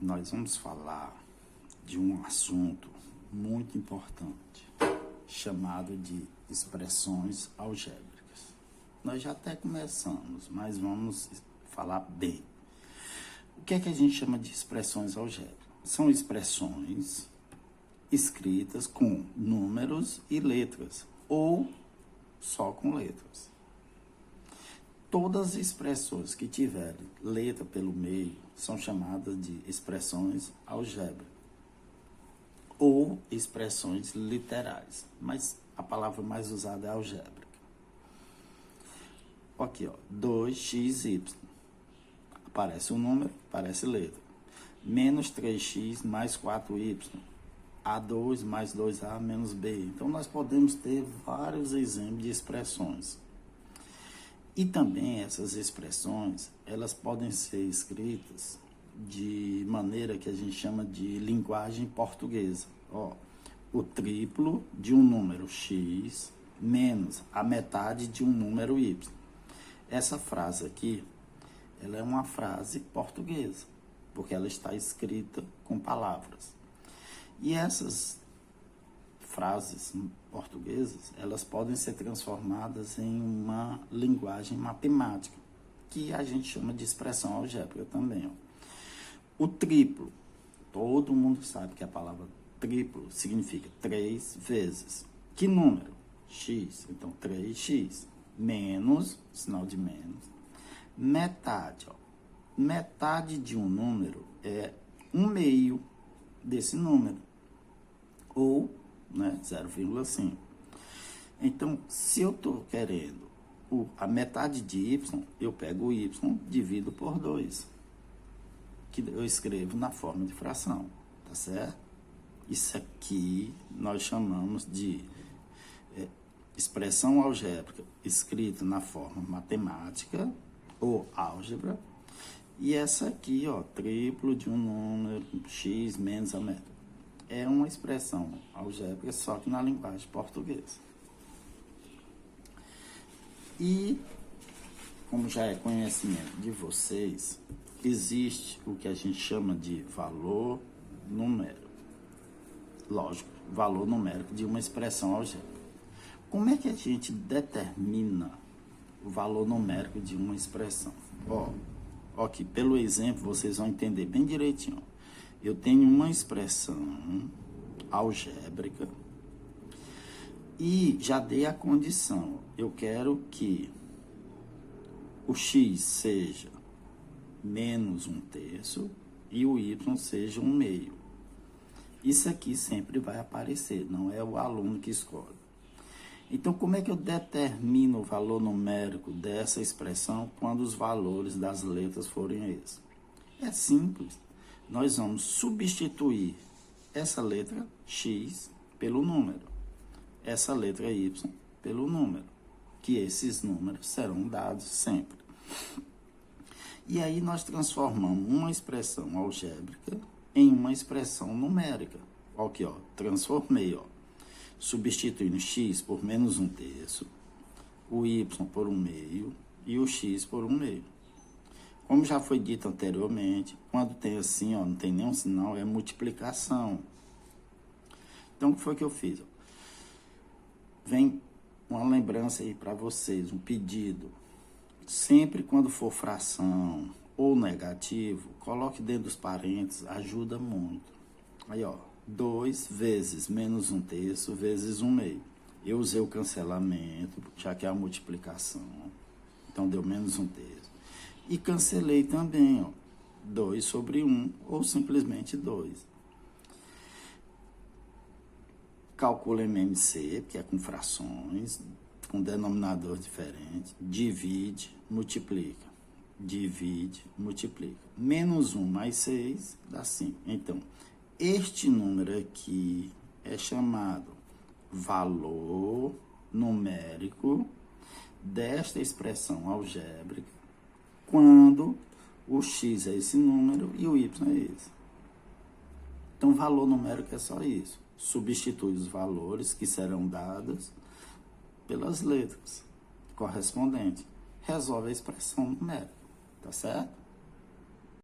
nós vamos falar de um assunto muito importante, chamado de expressões algébricas. Nós já até começamos, mas vamos falar bem. O que é que a gente chama de expressões algébricas? São expressões escritas com números e letras, ou só com letras. Todas as expressões que tiverem letra pelo meio são chamadas de expressões algébricas ou expressões literais, mas a palavra mais usada é algébrica. Aqui, ó, 2xy. Aparece um número, aparece letra. Menos 3x mais 4y. A2 mais 2a menos b. Então, nós podemos ter vários exemplos de expressões. E também essas expressões, elas podem ser escritas de maneira que a gente chama de linguagem portuguesa. Ó, o triplo de um número x menos a metade de um número y. Essa frase aqui, ela é uma frase portuguesa, porque ela está escrita com palavras. E essas frases portuguesas, elas podem ser transformadas em uma linguagem matemática, que a gente chama de expressão algébrica também. Ó. O triplo, todo mundo sabe que a palavra triplo significa 3 vezes. Que número? X, então 3x, menos, sinal de menos, metade. Ó. Metade de um número é 1/2 desse número, ou 0,5. Então, se eu estou querendo a metade de y, eu pego o y, divido por 2, que eu escrevo na forma de fração, tá certo? Isso aqui nós chamamos de expressão algébrica, escrita na forma matemática ou álgebra. E essa aqui, ó, triplo de um número, x menos a metade. É uma expressão algébrica, só que na linguagem portuguesa. E, como já é conhecimento de vocês, existe o que a gente chama de valor numérico. Lógico, valor numérico de uma expressão algébrica. Como é que a gente determina o valor numérico de uma expressão? Ó, aqui, pelo exemplo, vocês vão entender bem direitinho. Eu tenho uma expressão algébrica e já dei a condição. Eu quero que o x seja menos 1/3 e o y seja 1/2. Isso aqui sempre vai aparecer, não é o aluno que escolhe. Então, como é que eu determino o valor numérico dessa expressão quando os valores das letras forem esses? É simples. Nós vamos substituir essa letra x pelo número, essa letra y pelo número, que esses números serão dados sempre. E aí nós transformamos uma expressão algébrica em uma expressão numérica. Ó, aqui, ó, transformei, ó, substituindo x por menos 1/3, o y por 1/2 e o x por 1/2. Como já foi dito anteriormente, quando tem assim, ó, não tem nenhum sinal, é multiplicação. Então, o que foi que eu fiz? Vem uma lembrança aí para vocês, um pedido. Sempre quando for fração ou negativo, coloque dentro dos parênteses, ajuda muito. Aí, ó, 2 vezes menos 1/3 vezes 1/2. Eu usei o cancelamento, já que é a multiplicação. Então, deu menos 1/3. E cancelei também, ó, 2 sobre 1, ou simplesmente 2. Calcula MMC, que é com frações, com denominador diferente. Divide, multiplica. Divide, multiplica. Menos 1 mais 6 dá 5. Então, este número aqui é chamado valor numérico desta expressão algébrica, quando o x é esse número e o y é esse. Então, valor numérico é só isso. Substitui os valores que serão dados pelas letras correspondentes. Resolve a expressão numérica, tá certo?